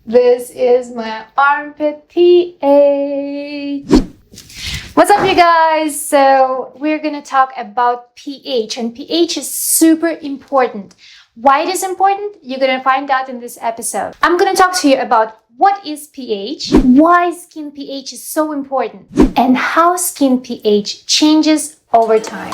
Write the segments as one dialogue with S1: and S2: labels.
S1: This is my armpit pH. What's up, you guys? So we're gonna talk about pH, and pH is super important. Why it is important? You're gonna find out in this episode. I'm gonna talk to you about what is pH, why skin pH is so important, and how skin pH changes over time.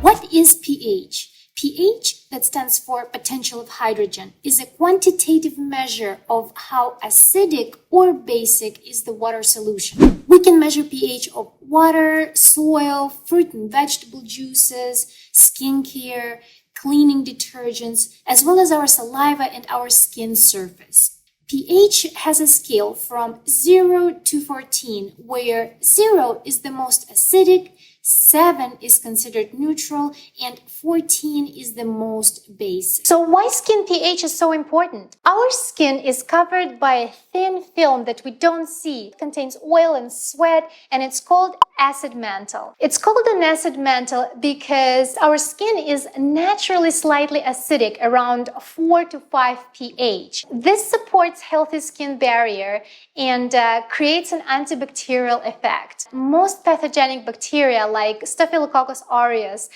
S1: What is pH? pH, that stands for potential of hydrogen, is a quantitative measure of how acidic or basic is the water solution. We can measure pH of water, soil, fruit and vegetable juices, skincare, cleaning detergents, as well as our saliva and our skin surface. pH has a scale from 0 to 14, where 0 is the most acidic, 7 is considered neutral, and 14 is the most basic. So why skin pH is so important? Our skin is covered by a thin film that we don't see. It contains oil and sweat, and it's called acid mantle. It's called an acid mantle because our skin is naturally slightly acidic, around 4 to 5 pH. This supports healthy skin barrier and creates an antibacterial effect. Most pathogenic bacteria like Staphylococcus aureus,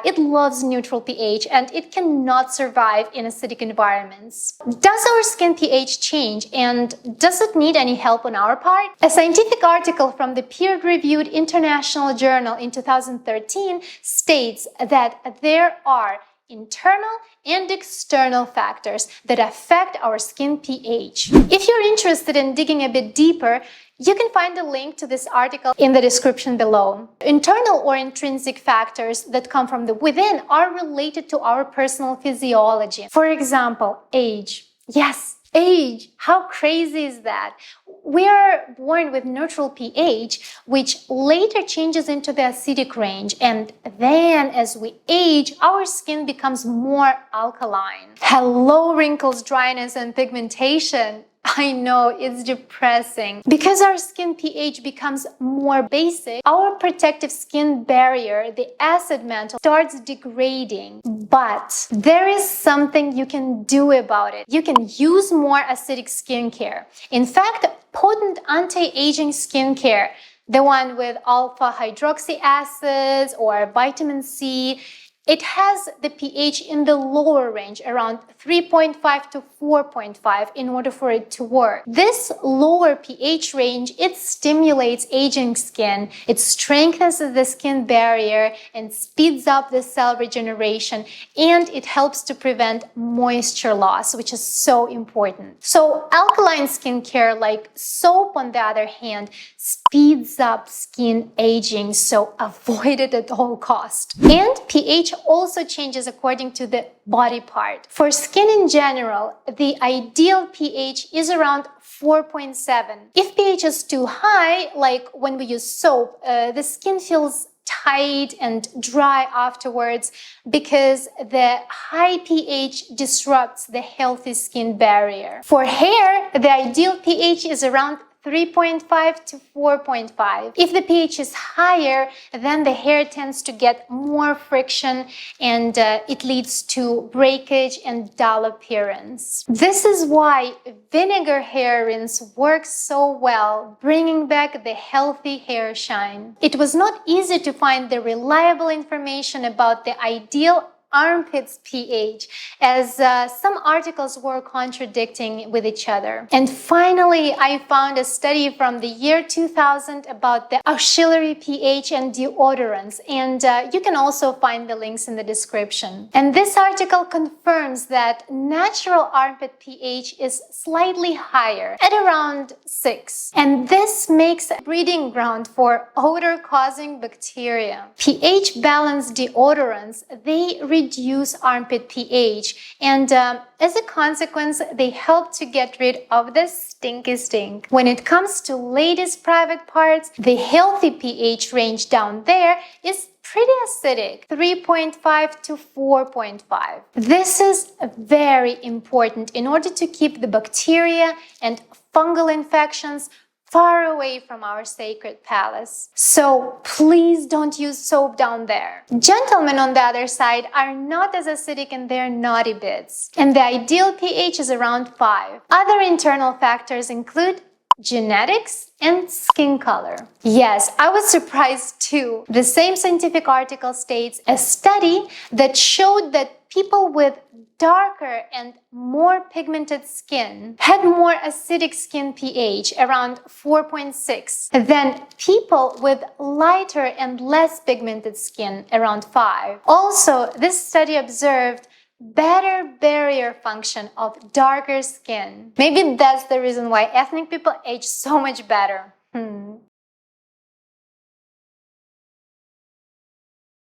S1: it loves neutral pH and it cannot survive in acidic environments. Does our skin pH change, and does it need any help on our part? A scientific article from the peer-reviewed international journal in 2013 states that there are internal and external factors that affect our skin pH. If you're interested in digging a bit deeper, you can find a link to this article in the description below. Internal or intrinsic factors that come from the within are related to our personal physiology. For example, age. Yes, age. How crazy is that? We are born with neutral pH, which later changes into the acidic range, and then as we age, our skin becomes more alkaline. Hello, wrinkles, dryness, and pigmentation. I know, it's depressing. Because our skin pH becomes more basic, our protective skin barrier, the acid mantle, starts degrading. But there is something you can do about it. You can use more acidic skincare. In fact, potent anti-aging skincare, the one with alpha hydroxy acids or vitamin C, it has the pH in the lower range, around 3.5 to 4.5, in order for it to work. This lower pH range, it stimulates aging skin, it strengthens the skin barrier and speeds up the cell regeneration, and it helps to prevent moisture loss, which is so important. So alkaline skincare like soap, on the other hand, speeds up skin aging, so avoid it at all costs. And pH also changes according to the body part. For skin in general, the ideal pH is around 4.7. If pH is too high, like when we use soap, the skin feels tight and dry afterwards because the high pH disrupts the healthy skin barrier. For hair, the ideal pH is around 3.5 to 4.5. If the pH is higher, then the hair tends to get more friction and it leads to breakage and dull appearance. This is why vinegar hair rinse works so well, bringing back the healthy hair shine. It was not easy to find the reliable information about the ideal armpits pH, as some articles were contradicting with each other. And finally, I found a study from the year 2000 about the Axillary pH and deodorants, and you can also find the links in the description. And this article confirms that natural armpit pH is slightly higher, at around 6. And this makes a breeding ground for odor-causing bacteria. pH-balanced deodorants, they reduce armpit pH, and as a consequence, they help to get rid of the stinky stink. When it comes to ladies' private parts, the healthy pH range down there is pretty acidic, 3.5 to 4.5. This is very important in order to keep the bacteria and fungal infections far away from our sacred palace. So please don't use soap down there. Gentlemen, on the other side, are not as acidic in their naughty bits, and the ideal pH is around 5. Other internal factors include genetics and skin color. Yes, I was surprised too. The same scientific article states a study that showed that people with darker and more pigmented skin had more acidic skin pH, around 4.6, than people with lighter and less pigmented skin, around 5. Also, this study observed better barrier function of darker skin. Maybe that's the reason why ethnic people age so much better.